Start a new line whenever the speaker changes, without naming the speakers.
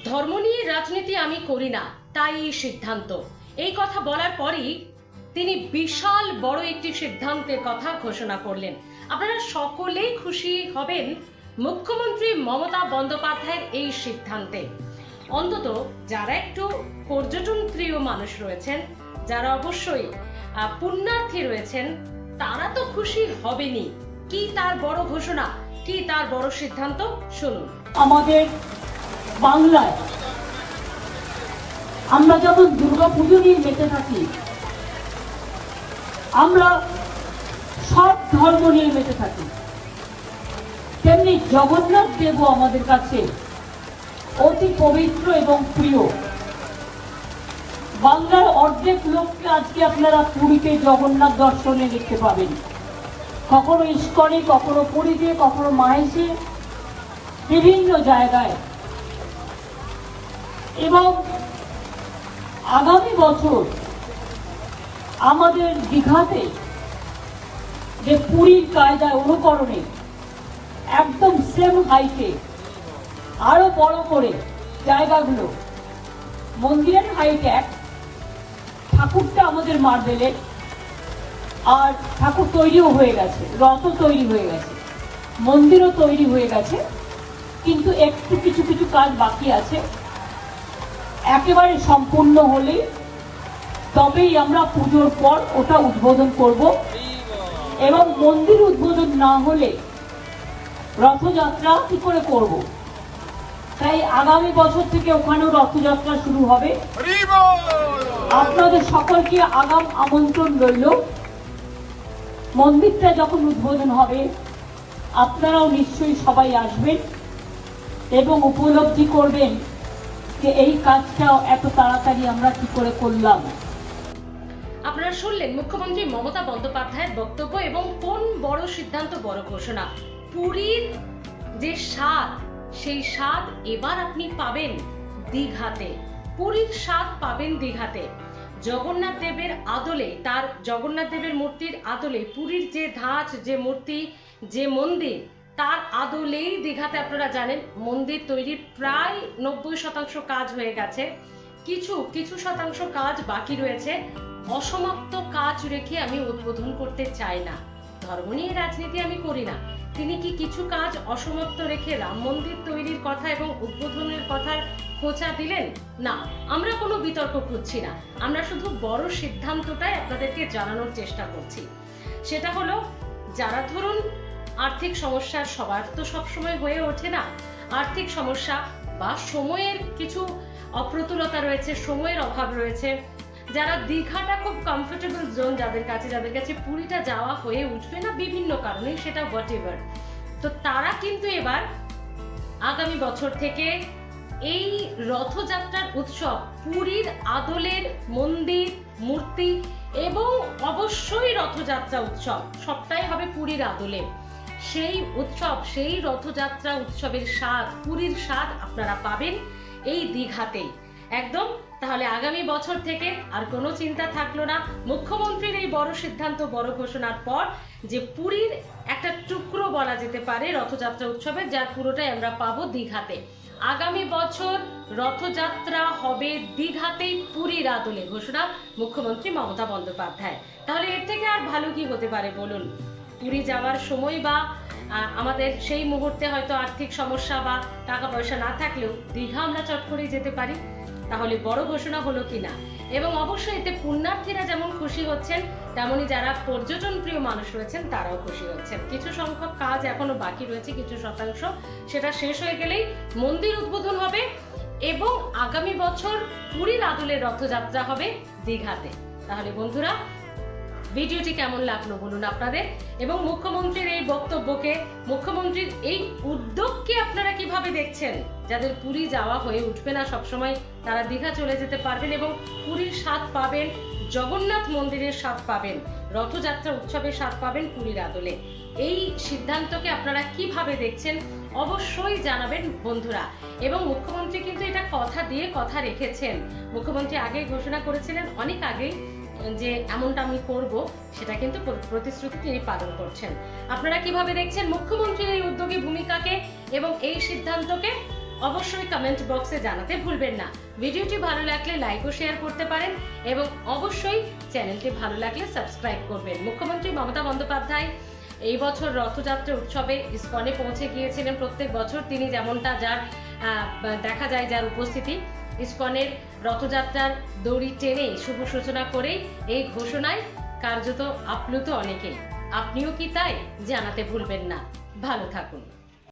ধর্ম নিয়ে রাজনীতি আমি করি না, তাই এই সিদ্ধান্ত। এই কথা বলার পরই তিনি বিশাল বড় একটি সিদ্ধান্তের কথা ঘোষণা করলেন। আপনারা সকলেই খুশি হবেন মুখ্যমন্ত্রী মমতা বন্দ্যোপাধ্যায়ের এই সিদ্ধান্তে। অন্তত যারা একটু পর্যটন প্রিয় মানুষ রয়েছেন, যারা অবশ্যই পুণ্যার্থী রয়েছেন, তারা তো খুশি হবেনই। কি তার বড় ঘোষণা, কি তার বড় সিদ্ধান্ত, শুনুন।
আমাদের বাংলায় আমরা যখন দুর্গাপুজো নিয়ে মেতে থাকি, আমরা সব ধর্ম নিয়ে মেতে থাকি, তেমনি জগন্নাথ দেবও আমাদের কাছে অতি পবিত্র এবং প্রিয়। বাংলার অর্ধেক লোককে আজকে আপনারা পুরীতে জগন্নাথ দর্শনে দেখতে পাবেন, কখনো ইস্কনে, কখনো পুরীতে, কখনো মাহেশে, বিভিন্ন জায়গায়। এবং আগামী বছর আমাদের দীঘাতে যে পুরীর কায়দায় অনুকরণে একদম সেম হাইটে আরো বড় করে জায়গাগুলো, মন্দিরের হাইট এক, ঠাকুরটা আমাদের মার্বেলের, আর ঠাকুর তৈরিও হয়ে গেছে, রথও তৈরি হয়ে গেছে, মন্দিরও তৈরি হয়ে গেছে, কিন্তু একটু কিছু কিছু কাজ বাকি আছে। একেবারে সম্পূর্ণ হলে তবেই আমরা পুজোর পর ওটা উদ্বোধন করব, এবং মন্দির উদ্বোধন না হলে রথযাত্রা কি করে করব? তাই আগামী বছর থেকে ওখানেও রথযাত্রা শুরু হবে। আপনাদের সকলকে আগাম আমন্ত্রণ রইল। মন্দিরটা যখন উদ্বোধন হবে আপনারাও নিশ্চয়ই সবাই আসবেন এবং উপলব্ধি করবেন যে এই কাজটা এত তাড়াতাড়ি আমরা কি করে করলাম।
আপনারা শুনলেন মুখ্যমন্ত্রী মমতা বন্দ্যোপাধ্যায়ের বক্তব্য এবং কোন বড় সিদ্ধান্ত, বড় ঘোষণা। পুরীর যে স্বাদ, সেই স্বাদ এবার আপনি পাবেন দীঘাতে। পুরীর স্বাদ পাবেন দীঘাতে। জগন্নাথ দেবের আদলে, তার জগন্নাথ দেবের মূর্তির আদলে, পুরীর যে ধাঁচ, যে মূর্তি, যে মন্দির, তার আদলেই দীঘাতে আপনারা জানেন মন্দির তৈরির প্রায় 90% কাজ হয়ে গেছে। কিছু শতাংশ কাজ বাকি রয়েছে। অসমাপ্ত কাজ রেখে আমি উদ্বোধন করতে চাই না। ধর্ম নিয়ে রাজনীতি আমি করি না। তিনি কি কিছু কাজ অসমাপ্ত রেখে রাম মন্দির তৈরির কথা এবং উদ্বোধনের কথার খোঁচা দিলেন? না, আমরা কোনো বিতর্ক খুঁজছি না। আমরা শুধু বড় সিদ্ধান্তটাই আপনাদেরকে জানানোর চেষ্টা করছি। সেটা হলো, যারা ধরুন আর্থিক সমস্যার, সবার তো সবসময় হয়ে ওঠে না, আর্থিক সমস্যা বা সময়ের কিছু অপ্রতুলতা রয়েছে, সময়ের অভাব রয়েছে, যারা দীঘাটা খুব কমফোর্টেবল জোন, যাদের কাছে পুরীটা যাওয়া হয়ে উঠবে না বিভিন্ন কারণে, সেটা হোয়াটএভার, তো তারা কিন্তু এবার আগামী বছর থেকে এই রথযাত্রার উৎসব, পুরীর আদলের মন্দির, মূর্তি এবং অবশ্যই রথযাত্রা উৎসব, সবটাই হবে পুরীর আদলে। সেই উৎসব, সেই রথযাত্রা উৎসবের স্বাদ, পুরীর স্বাদ আপনারা পাবেন এই দীঘাতেই একদম। তাহলে আগামী বছর থেকে আর কোনো চিন্তা থাকলো না। মুখ্যমন্ত্রীর এই বড় সিদ্ধান্ত, বড় ঘোষণার পর, যে পুরীর একটা টুকরো বলা যেতে পারে রথযাত্রা উৎসবের, যার পুরোটাই আমরা পাবো দীঘাতে। আগামী বছর রথযাত্রা হবে দীঘাতেই পুরীর আদলে, ঘোষণা মুখ্যমন্ত্রী মমতা বন্দ্যোপাধ্যায়। তাহলে এর থেকে আর ভালো কি হতে পারে বলুন? পুরী যাওয়ার সময় বা আমাদের সেই মুহূর্তে হয়তো আর্থিক সমস্যা বা টাকা পয়সা না থাকলেও দীঘা আমরা চট করেই যেতে পারি। তাহলে বড় ঘোষণা হলো কিনা। এবং অবশ্যই এতে পুণ্যার্থীরা যেমন খুশি হচ্ছেন, তেমনি যারা পর্যটন প্রিয় মানুষ রয়েছেন তারাও খুশি হচ্ছেন। কিছু সংখ্যক কাজ এখনো বাকি রয়েছে, কিছু শতাংশ, সেটা শেষ হয়ে গেলেই মন্দির উদ্বোধন হবে এবং আগামী বছর পুরীর আদলে রথযাত্রা হবে দীঘাতে। তাহলে বন্ধুরা, ভিডিওটি কেমন লাগলো বলুন আপনাদের, এবং মুখ্যমন্ত্রীর এই বক্তব্যকে, মুখ্যমন্ত্রীর এই উদ্যোগকে আপনারা কিভাবে দেখছেন? যাদের পুরী যাওয়া হয়ে উঠবে না সবসময়, তারা দীঘা চলে যেতে পারবেন এবং পুরীর স্বাদ পাবেন, জগন্নাথ মন্দিরের স্বাদ পাবেন, রথযাত্রা উৎসবের স্বাদ পাবেন পুরীর আদলে। এই সিদ্ধান্তকে আপনারা কিভাবে দেখছেন অবশ্যই জানাবেন বন্ধুরা। এবং মুখ্যমন্ত্রী কিন্তু এটা কথা দিয়ে কথা রেখেছেন। মুখ্যমন্ত্রী আগেই ঘোষণা করেছিলেন, অনেক আগেই, যে এমনটা আমি করব, সেটা কিন্তু প্রতিশ্রুতি তিনি পালন করছেন। আপনারা কিভাবে দেখছেন মুখ্যমন্ত্রীর এই উদ্যোগী ভূমিকাকে এবং এই সিদ্ধান্তকে? অবশ্যই কমেন্ট বক্সে জানাতে ভুলবেন না। ভিডিওটি ভালো লাগলে লাইক ও শেয়ার করতে পারেন এবং অবশ্যই চ্যানেলটি ভালো লাগলে সাবস্ক্রাইব করবেন। মুখ্যমন্ত্রী মমতা বন্দ্যোপাধ্যায় এই বছর রথযাত্রা উৎসবে ইসকনে পৌঁছে গিয়েছিলেন। প্রত্যেক বছর তিনি যেমনটা দেখা যায় যার উপস্থিতি ইসকনের রথযাত্রার দড়ি টেনে শুভ সূচনা করেই এই ঘোষণায় কার্যত আপ্লুত অনেকেই। আপনিও কি তাই? জানাতে ভুলবেন না। ভালো থাকুন।